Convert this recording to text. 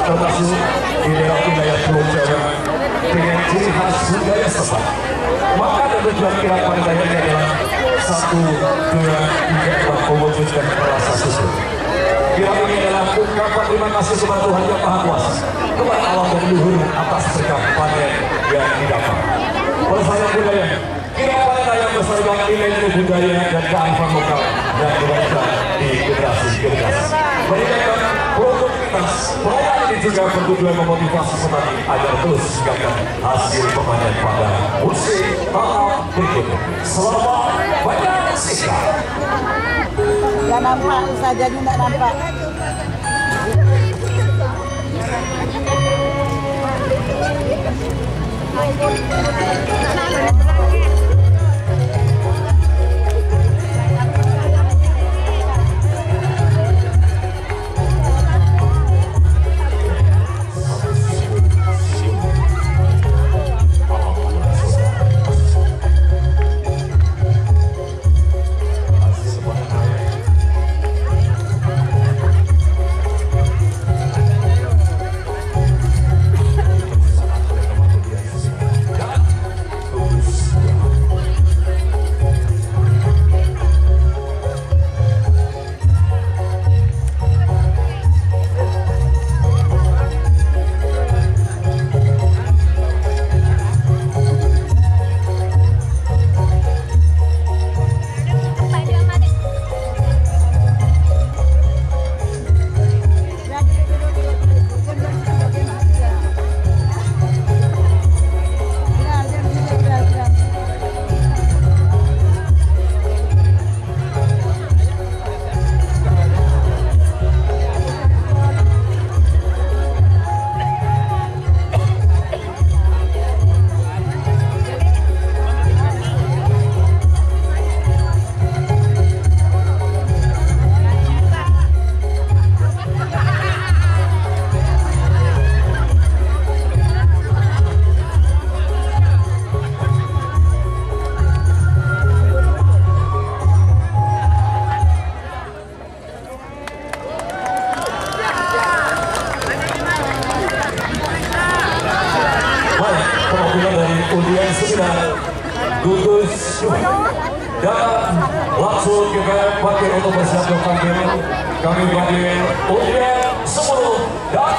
termasuk di daerah wilayah Pulau Jawa dengan ciri khas budaya setempat. Maka ada tujuan kirap pada daerahnya adalah 1, 2, 3 mewujudkan rasa syukur. Kirap ini adalah ungkapan terima kasih kepada Tuhan Yang Maha Kuasa, kepada Allah dan leluhur atas berkah panen yang didapat. Pelestarian budaya, kirap pada yang bersarang nilai budaya dan kearifan lokal yang diwariskan di generasi-generasi. Meningkatkan produktivitas, perayaan ini juga bertujuan memotivasi petani agar terus meningkatkan hasil panen pada musim tanam berikutnya. Selamat menyaksikan. Gak nampak, saja tidak nampak. Undian 9 gugus dan langsung kita panggil untuk bersiap panggil. Kami panggil undian 10 dan